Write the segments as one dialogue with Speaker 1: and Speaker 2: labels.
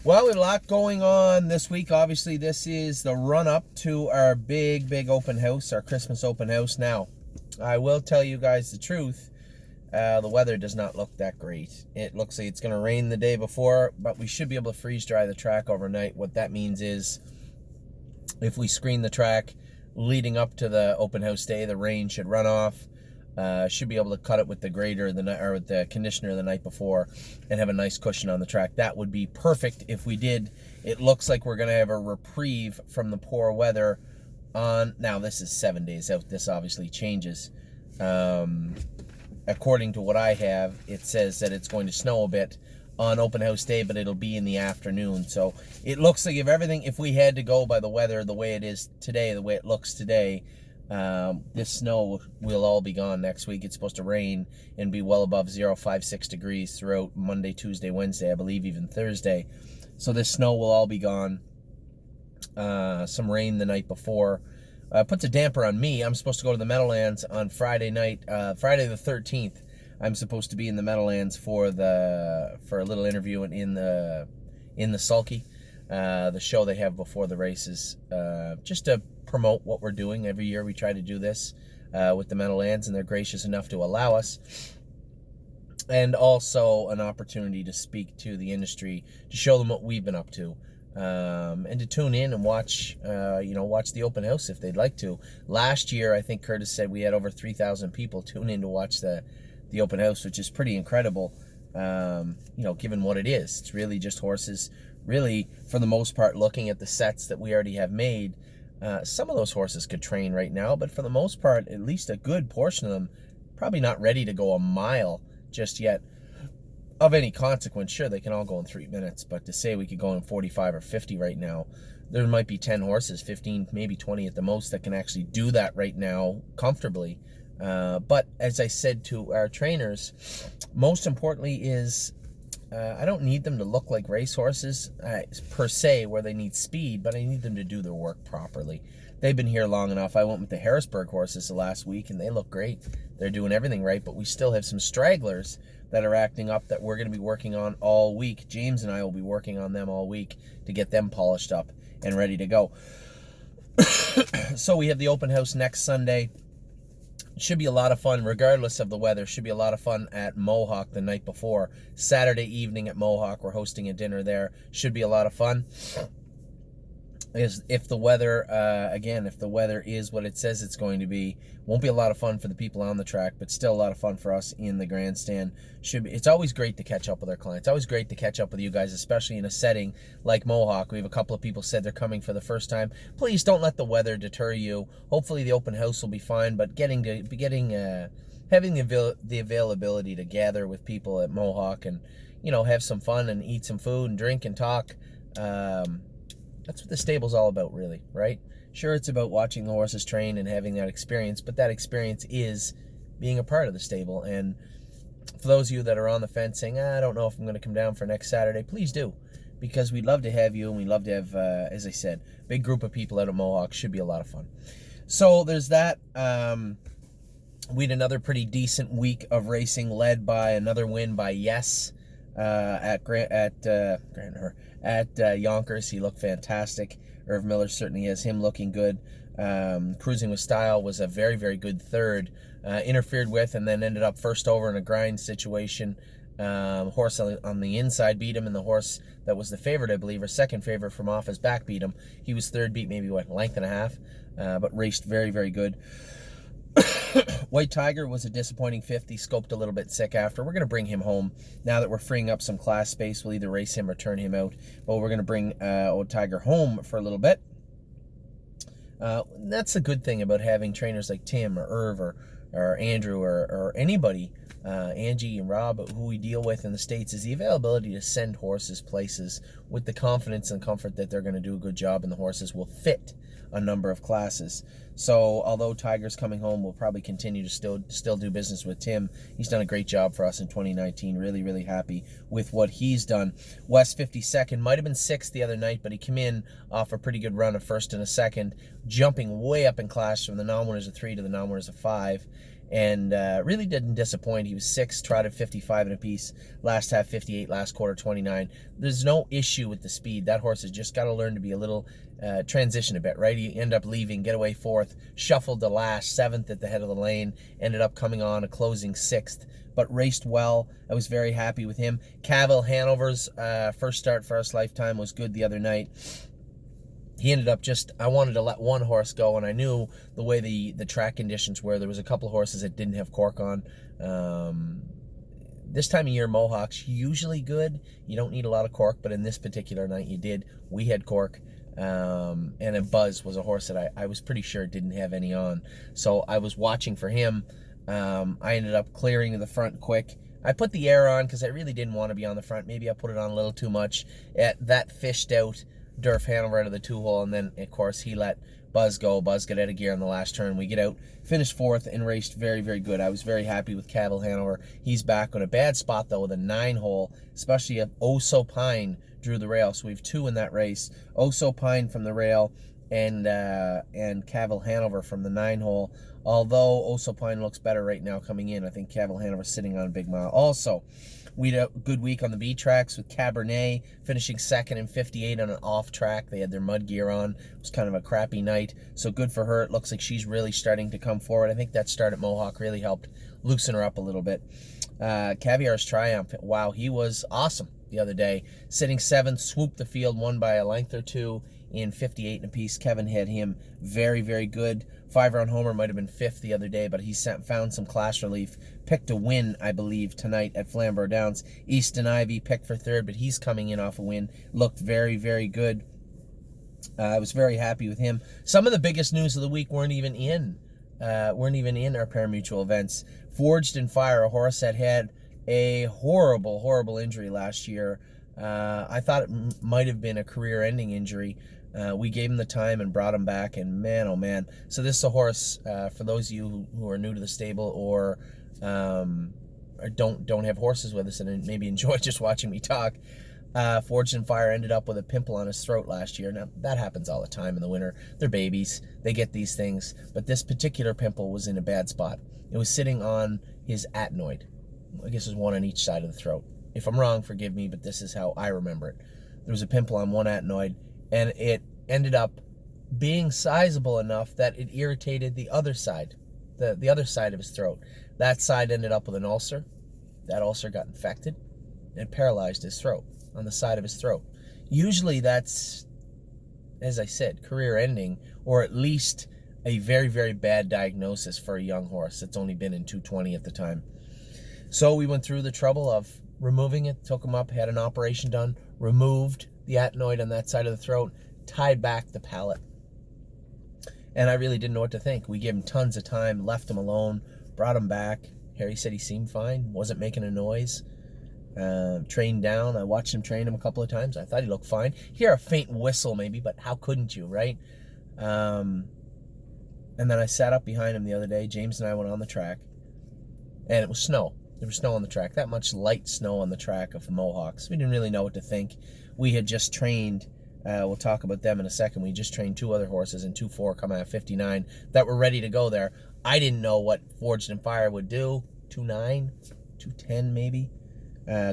Speaker 1: Well, we have a lot going on this week. Obviously, this is the run-up to our big open house, our Christmas open house. Now, I will tell you guys the truth. The weather does not look that great. It looks like it's going to rain the day before, but we should be able to freeze dry the track overnight. What that means is if we screen the track leading up to the open house day, the rain should run off. Should be able to cut it with the grader or with the conditioner the night before and have a nice cushion on the track. That would be perfect if we did. It looks like we're going to have a reprieve from the poor weather on. Now, this is 7 days out. This obviously changes. According to what I have, it says that it's going to snow a bit on open house day, but it'll be in the afternoon. So it looks like if we had to go by the weather the way it is today, the way it looks today, this snow will all be gone next week. It's supposed to rain and be well above 0.56 degrees throughout Monday, Tuesday, Wednesday, I believe even Thursday. So this snow will all be gone. Some rain the night before. Puts a damper on me. I'm supposed to go to the Meadowlands on Friday night, Friday the 13th. I'm supposed to be in the Meadowlands for a little interview in the Sulky, the show they have before the races, just to promote what we're doing. Every year we try to do this with the Meadowlands, and they're gracious enough to allow us. And also an opportunity to speak to the industry, to show them what we've been up to, and to tune in and watch the open house if they'd like to. Last year, I think Curtis said we had over 3,000 people tune in to watch the open house, which is pretty incredible. Given what it is, it's really just horses. Really, for the most part, looking at the sets that we already have made. Some of those horses could train right now, but for the most part, at least a good portion of them, probably not ready to go a mile just yet of any consequence. Sure, they can all go in 3 minutes, but to say we could go in 45 or 50 right now, there might be 10 horses, 15, maybe 20 at the most, that can actually do that right now comfortably. But as I said to our trainers, most importantly is I don't need them to look like racehorses per se, where they need speed, but I need them to do their work properly. They've been here long enough. I went with the Harrisburg horses the last week, and they look great. They're doing everything right, but we still have some stragglers that are acting up that we're going to be working on all week. James and I will be working on them all week to get them polished up and ready to go. So we have the open house next Sunday. Should be a lot of fun regardless of the weather. Should be a lot of fun at Mohawk the night before. Saturday evening at Mohawk, we're hosting a dinner there. Should be a lot of fun. If the weather, if the weather is what it says it's going to be, won't be a lot of fun for the people on the track, but still a lot of fun for us in the grandstand. It's always great to catch up with our clients. Always great to catch up with you guys, especially in a setting like Mohawk. We have a couple of people said they're coming for the first time. Please don't let the weather deter you. Hopefully the open house will be fine, but having the availability to gather with people at Mohawk and have some fun and eat some food and drink and talk. That's what the stable's all about, really, right? Sure, it's about watching the horses train and having that experience, but that experience is being a part of the stable. And for those of you that are on the fence saying, I don't know if I'm going to come down for next Saturday, please do, because we'd love to have you, and we'd love to have, as I said, big group of people out at Mohawk. Should be a lot of fun. So there's that. We had another pretty decent week of racing, led by another win by Yes. At Yonkers. He looked fantastic. Irv Miller certainly has him looking good. Cruising with Style was a very, very good third. Interfered with and then ended up first over in a grind situation. Horse on the inside beat him, and the horse that was the favorite, I believe, or second favorite from off his back beat him. He was third, beat maybe a length and a half, but raced very, very good. White Tiger was a disappointing fifth. He scoped a little bit sick after. We're going to bring him home now that we're freeing up some class space. We'll either race him or turn him out, but we're going to bring Old Tiger home for a little bit. That's a good thing about having trainers like Tim or Irv or Andrew or anybody, Angie and Rob, who we deal with in the States, is the availability to send horses places with the confidence and comfort that they're going to do a good job and the horses will fit a number of classes. So although Tiger's coming home, we'll probably continue to still do business with Tim. He's done a great job for us in 2019. Really, really happy with what he's done. West 52nd, might have been 6th the other night, but he came in off a pretty good run of first and a second, jumping way up in class from the non-winners of 3 to the non-winners of 5. and really didn't disappoint. He was 6, trotted 55 in a piece, last half 58, last quarter 29. There's no issue with the speed. That horse has just got to learn to be a little, transition a bit, right? He ended up leaving, get away 4th, shuffled to last, 7th at the head of the lane, ended up coming on a closing 6th, but raced well. I was very happy with him. Cavill Hanover's first start for us lifetime was good the other night. He ended up I wanted to let one horse go, and I knew the way the track conditions were. There was a couple of horses that didn't have cork on. This time of year, Mohawk's usually good. You don't need a lot of cork, but in this particular night you did. We had cork. And a Buzz was a horse that I was pretty sure didn't have any on. So I was watching for him. I ended up clearing to the front quick. I put the air on because I really didn't want to be on the front. Maybe I put it on a little too much. That fished out Durf Hanover out of the 2-hole, and then, of course, he let Buzz go. Buzz got out of gear on the last turn. We get out, finished 4th, and raced very, very good. I was very happy with Cavill Hanover. He's back on a bad spot, though, with a 9-hole, especially if Oso Pine drew the rail. So we have 2 in that race. Oso Pine from the rail and Cavill Hanover from the 9-hole. Although Oso Pine looks better right now coming in, I think Cavill Hanover sitting on a big mile. Also, we had a good week on the B tracks with Cabernet finishing 2nd in 58 on an off track. They had their mud gear on. It was kind of a crappy night, so good for her. It looks like she's really starting to come forward. I think that start at Mohawk really helped loosen her up a little bit. Caviar's Triumph, wow, he was awesome the other day. Sitting 7th, swooped the field, won by a length or 2 in 58 and a piece. Kevin had him very, very good. 5-round homer might have been 5th the other day, but he found some class relief. Picked a win, I believe, tonight at Flamborough Downs. Easton Ivy picked for 3rd, but he's coming in off a win. Looked very, very good. I was very happy with him. Some of the biggest news of the week weren't even in our parimutuel events. Forged in Fire, a horse that had a horrible, horrible injury last year. I thought it might have been a career-ending injury. We gave him the time and brought him back, and man, oh man. So this is a horse, for those of you who are new to the stable or don't have horses with us and maybe enjoy just watching me talk. Forged in Fire ended up with a pimple on his throat last year. Now, that happens all the time in the winter. They're babies. They get these things. But this particular pimple was in a bad spot. It was sitting on his adenoid. I guess there's one on each side of the throat. If I'm wrong, forgive me, but this is how I remember it. There was a pimple on one adenoid, and it ended up being sizable enough that it irritated the other side, the other side of his throat. That side ended up with an ulcer. That ulcer got infected and paralyzed his throat, on the side of his throat. Usually that's, as I said, career-ending, or at least a very, very bad diagnosis for a young horse that's only been in 220 at the time. So we went through the trouble of removing it, took him up, had an operation done, removed the adenoid on that side of the throat, tied back the palate. And I really didn't know what to think. We gave him tons of time, left him alone, brought him back. Harry said he seemed fine, wasn't making a noise. Trained down. I watched him train him a couple of times. I thought he looked fine. Hear a faint whistle maybe, but how couldn't you, right? And then I sat up behind him the other day. James and I went on the track, and it was snow. There was snow on the track, that much light snow on the track of the Mohawks. We didn't really know what to think. We had just trained, we'll talk about them in a second, we just trained 2 other horses in 2-4 coming out of 59 that were ready to go there. I didn't know what Forged in Fire would do. 2-9, 2-10 maybe.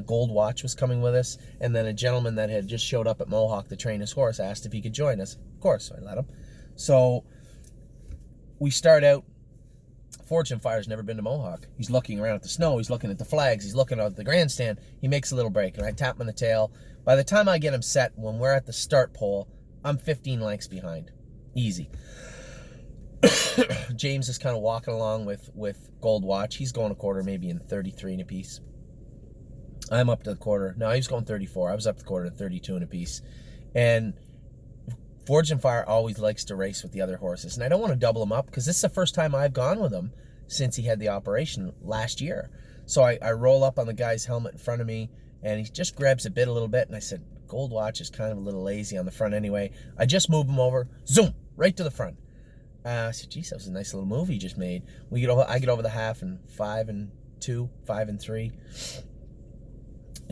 Speaker 1: Gold Watch was coming with us, and then a gentleman that had just showed up at Mohawk to train his horse asked if he could join us. Of course, I let him. So we start out. Forged in Fire's never been to Mohawk. He's looking around at the snow. He's looking at the flags. He's looking at the grandstand. He makes a little break, and I tap him on the tail. By the time I get him set, when we're at the start pole, I'm 15 lengths behind. Easy. James is kind of walking along with Gold Watch. He's going a quarter, maybe in 33 and a piece. I'm up to the quarter. No, he was going 34. I was up to the quarter to 32 and a piece. And Forged in Fire always likes to race with the other horses. And I don't want to double him up because this is the first time I've gone with him since he had the operation last year. So I roll up on the guy's helmet in front of me, and he just grabs a bit a little bit. And I said, Gold Watch is kind of a little lazy on the front anyway. I just move him over, zoom, right to the front. I said, geez, that was a nice little move he just made. I get over the half in 5 and 2, 5 and 3.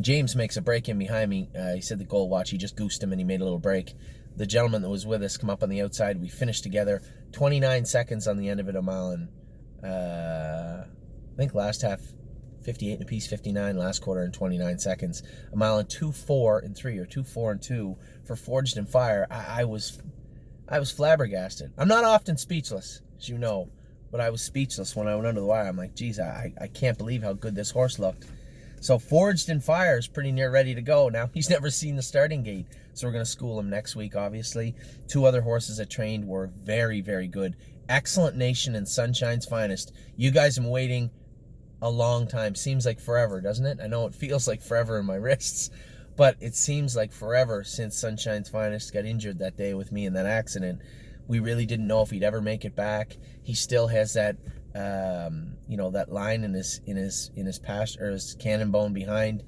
Speaker 1: James makes a break in behind me. He said the Gold Watch, he just goosed him and he made a little break. The gentleman that was with us come up on the outside. We finished together. 29 seconds on the end of it, a mile and think last half 58 and a piece, 59, last quarter in 29 seconds. A mile in 2:04 and 3 or 2:04 and 2 for Forged in Fire. I was flabbergasted. I'm not often speechless, as you know, but I was speechless when I went under the wire. I'm like, geez, I can't believe how good this horse looked. So Forged in Fire is pretty near ready to go. Now, he's never seen the starting gate, so we're going to school him next week, obviously. 2 other horses that trained were very, very good. Excellent Nation and Sunshine's Finest. You guys have been waiting a long time. Seems like forever, doesn't it? I know it feels like forever in my wrists, but it seems like forever since Sunshine's Finest got injured that day with me in that accident. We really didn't know if he'd ever make it back. He still has that that line in his past, or his cannon bone behind,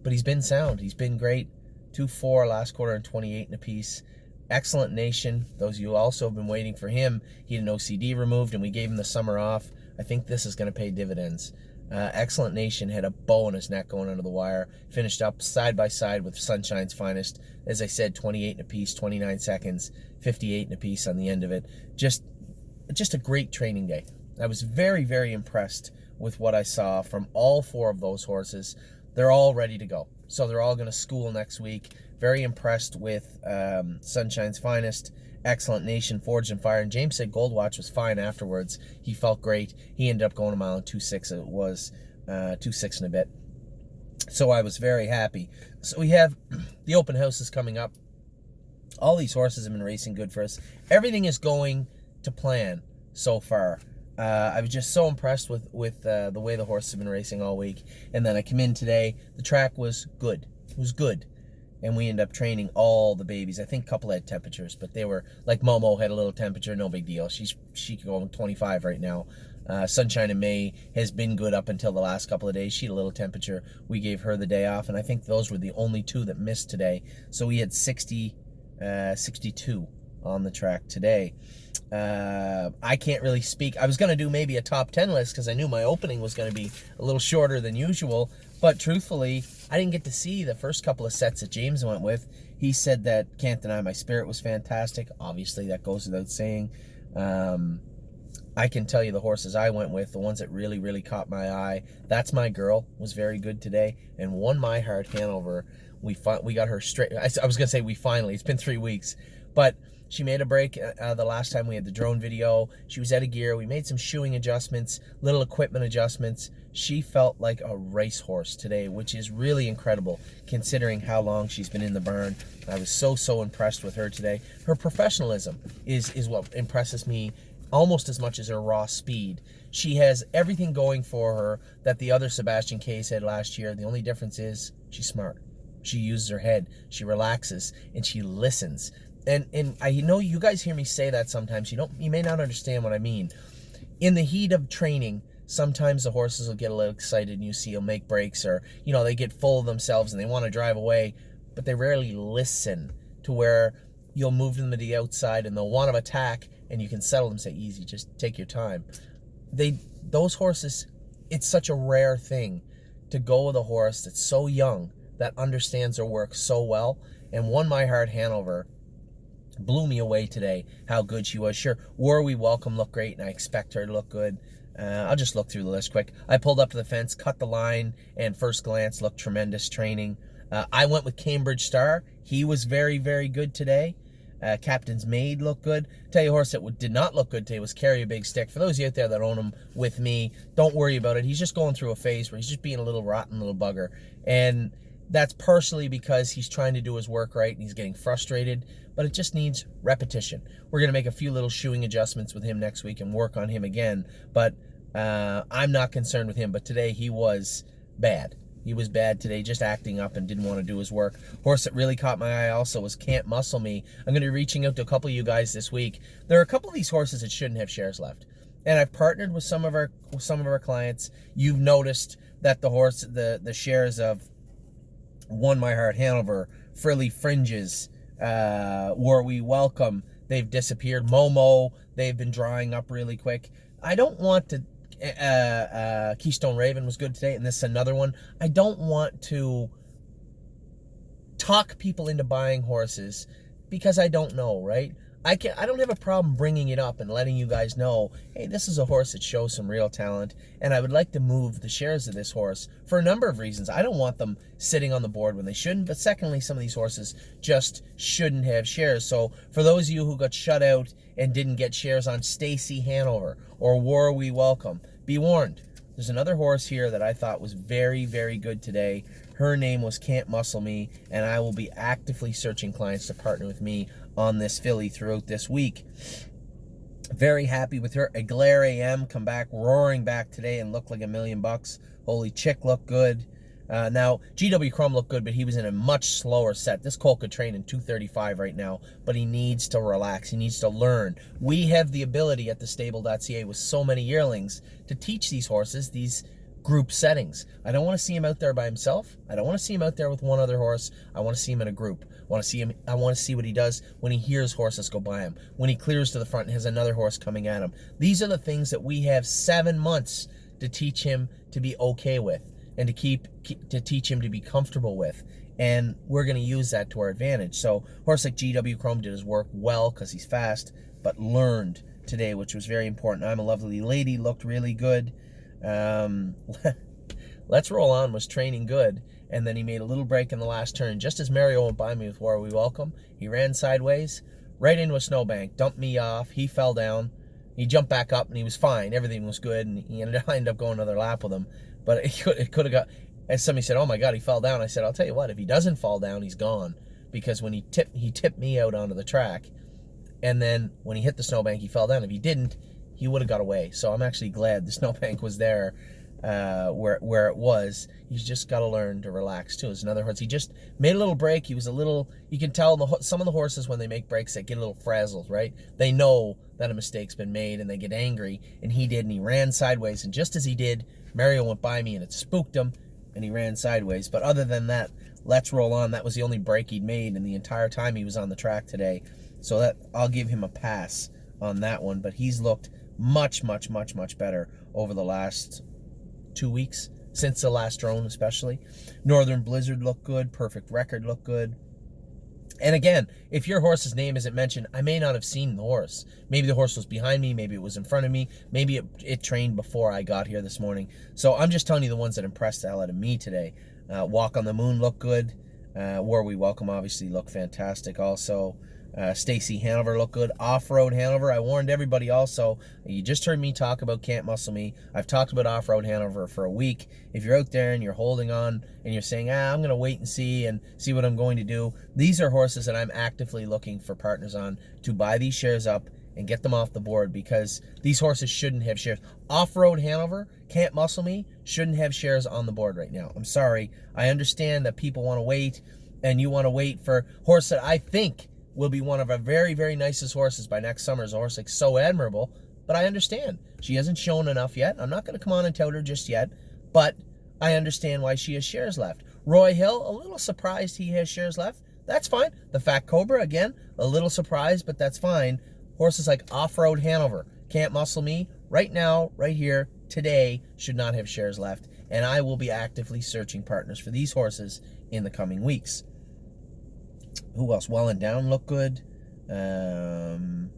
Speaker 1: but he's been sound. He's been great. 2:04 last quarter and 28 and a piece. Excellent Nation. Those of you also have been waiting for him. He had an OCD removed, and we gave him the summer off. I think this is going to pay dividends. Excellent Nation had a bow in his neck going under the wire. Finished up side by side with Sunshine's Finest. As I said, 28 and a piece, 29 seconds, 58 and a piece on the end of it. Just a great training day. I was very, very impressed with what I saw from all 4 of those horses. They're all ready to go. So they're all going to school next week. Very impressed with Sunshine's Finest, Excellent Nation, Forged in Fire. And James said Goldwatch was fine afterwards. He felt great. He ended up going a mile in 2:06. It was 2:06 and a bit. So I was very happy. So we have the open houses coming up. All these horses have been racing good for us. Everything is going to plan so far. I was just so impressed with the way the horses have been racing all week. And then I come in today. The track was good. It was good. And we ended up training all the babies. I think a couple had temperatures, but they were, like Momo had a little temperature, no big deal. She could go 25 right now. Sunshine in May has been good up until the last couple of days. She had a little temperature. We gave her the day off, and I think those were the only 2 that missed today. So we had 62 on the track today. I can't really speak. I was going to do maybe a top 10 list because I knew my opening was going to be a little shorter than usual. But truthfully, I didn't get to see the first couple of sets that James went with. He said that Can't Deny My Spirit was fantastic. Obviously, that goes without saying. I can tell you the horses I went with, the ones that really, really caught my eye. That's My Girl was very good today. And One My Heart Hanover, we got her straight. I was going to say we finally. It's been 3 weeks. But she made a break the last time we had the drone video. She was out of gear. We made some shoeing adjustments, little equipment adjustments. She felt like a racehorse today, which is really incredible considering how long she's been in the barn. I was so impressed with her today. Her professionalism is what impresses me almost as much as her raw speed. She has everything going for her that the other Sebastian K's had last year. The only difference is she's smart. She uses her head. She relaxes and she listens. And I know you guys hear me say that sometimes. You may not understand what I mean. In the heat of training, sometimes the horses will get a little excited and you see them make breaks, or they get full of themselves and they want to drive away, but they rarely listen to where you'll move them to the outside and they'll want to attack and you can settle them, say easy, just take your time. Those horses, it's such a rare thing to go with a horse that's so young, that understands their work so well. And One My Heart Hanover blew me away today, how good she was. Sure, War We Welcome looked great, and I expect her to look good. I'll just look through the list quick. I pulled up to the fence, cut the line, and first glance looked tremendous training. I went with Cambridge Star. He was very, very good today. Captain's Maid looked good. Tell you a horse that did not look good today was Carry a Big Stick. For those of you out there that own him with me, don't worry about it. He's just going through a phase where he's just being a little rotten little bugger. And that's partially because he's trying to do his work right and he's getting frustrated, but it just needs repetition. We're going to make a few little shoeing adjustments with him next week and work on him again, but I'm not concerned with him. But today he was bad. He was bad today, just acting up and didn't want to do his work. Horse that really caught my eye also was Can't Muscle Me. I'm going to be reaching out to a couple of you guys this week. There are a couple of these horses that shouldn't have shares left, and I've partnered with some of our clients. You've noticed that the shares of One My Heart Hanover, Frilly Fringes, War We Welcome, they've disappeared. Momo, they've been drying up really quick. I don't want to Keystone Raven was good today, and this is another one. I don't want to talk people into buying horses because I don't know, right? I don't have a problem bringing it up and letting you guys know, hey, this is a horse that shows some real talent, and I would like to move the shares of this horse for a number of reasons. I don't want them sitting on the board when they shouldn't, but secondly, some of these horses just shouldn't have shares. So for those of you who got shut out and didn't get shares on Stacy Hanover or War We Welcome, be warned. There's another horse here that I thought was very, very good today. Her name was Can't Muscle Me, and I will be actively searching clients to partner with me on this filly throughout this week. Very happy with her. Aglaire AM come back, roaring back today and looked like $1 million. Holy Chick looked good. Now, GW Chrome looked good, but he was in a much slower set. This colt could train in 235 right now, but he needs to relax. He needs to learn. We have the ability at thestable.ca with so many yearlings to teach these horses these group settings. I don't want to see him out there by himself. I don't want to see him out there with one other horse. I want to see him in a group. I want to see what he does when he hears horses go by him, when he clears to the front and has another horse coming at him. These are the things that we have 7 months to teach him to be okay with and to teach him to be comfortable with. And we're going to use that to our advantage. So horse like GW Chrome did his work well because he's fast, but learned today, which was very important. I'm a Lovely Lady looked really good. Let's Roll On was training good, and then he made a little break in the last turn. Just as Mario went by me with War We Welcome, he ran sideways, right into a snowbank, dumped me off. He fell down. He jumped back up, and he was fine. Everything was good, and I ended up going another lap with him. But it could have got, and somebody said, oh my God, he fell down. I said, I'll tell you what, if he doesn't fall down, he's gone. Because when he tipped me out onto the track, and then when he hit the snowbank, he fell down. If he didn't, he would have got away. So I'm actually glad the snowbank was there where it was. He's just got to learn to relax too. As another horse, he just made a little break. He was a little, you can tell some of the horses when they make breaks, they get a little frazzled, right? They know that a mistake's been made and they get angry, and he did, and he ran sideways. And just as he did, Mario went by me and it spooked him and he ran sideways. But other than that, Let's Roll On, that was the only break he'd made in the entire time he was on the track today. So that I'll give him a pass on that one. But he's looked much, much, much, much better over the last 2 weeks, since the last drone especially. Northern Blizzard looked good. Perfect Record looked good. And again, if your horse's name isn't mentioned, I may not have seen the horse. Maybe the horse was behind me. Maybe it was in front of me. Maybe it trained before I got here this morning. So I'm just telling you the ones that impressed the hell out of me today. Walk on the Moon looked good. War We Welcome obviously looked fantastic also. Stacy Hanover looked good. Off-Road Hanover, I warned everybody also. You just heard me talk about Can't Muscle Me. I've talked about Off-Road Hanover for a week. If you're out there and you're holding on and you're saying, I'm going to wait and see what I'm going to do, these are horses that I'm actively looking for partners on to buy these shares up and get them off the board, because these horses shouldn't have shares. Off-Road Hanover, Can't Muscle Me, shouldn't have shares on the board right now. I'm sorry. I understand that people want to wait, and you want to wait for horse that I think will be one of our very, very nicest horses by next summer. Is a horse like So Admirable, but I understand. She hasn't shown enough yet. I'm not going to come on and tout her just yet, but I understand why she has shares left. Roy Hill, a little surprised he has shares left. That's fine. The Fat Cobra, again, a little surprised, but that's fine. Horses like Off-Road Hanover, Can't Muscle Me, right now, right here, today, should not have shares left, and I will be actively searching partners for these horses in the coming weeks. Who else? Well and Down looked good. And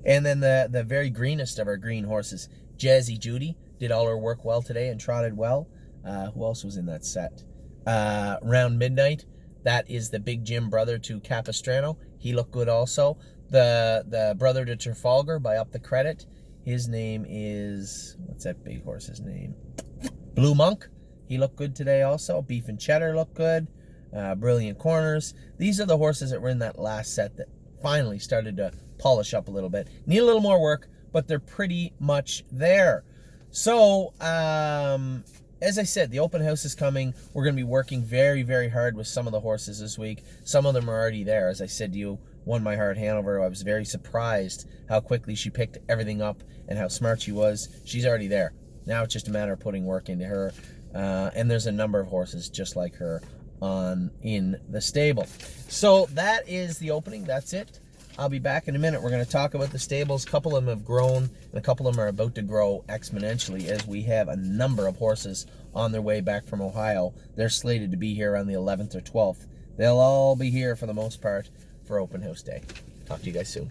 Speaker 1: then the very greenest of our green horses, Jazzy Judy, did all her work well today and trotted well. Who else was in that set? Round Midnight, that is the Big Jim brother to Capistrano. He looked good also. The brother to Trafalgar by Up the Credit, his name is, what's that big horse's name? Blue Monk. He looked good today also. Beef and Cheddar looked good. Brilliant Corners. These are the horses that were in that last set that finally started to polish up a little bit. Need a little more work, but they're pretty much there. So, as I said, the open house is coming. We're going to be working very, very hard with some of the horses this week. Some of them are already there. As I said to you, Won My Heart Hanover, I was very surprised how quickly she picked everything up and how smart she was. She's already there. Now it's just a matter of putting work into her. And there's a number of horses just like her in the stable. So that is the opening. That's it. I'll be back in a minute. We're going to talk about the stables. A couple of them have grown, and a couple of them are about to grow exponentially as we have a number of horses on their way back from Ohio. They're slated to be here on the 11th or 12th. They'll all be here for the most part for open house day. Talk to you guys soon.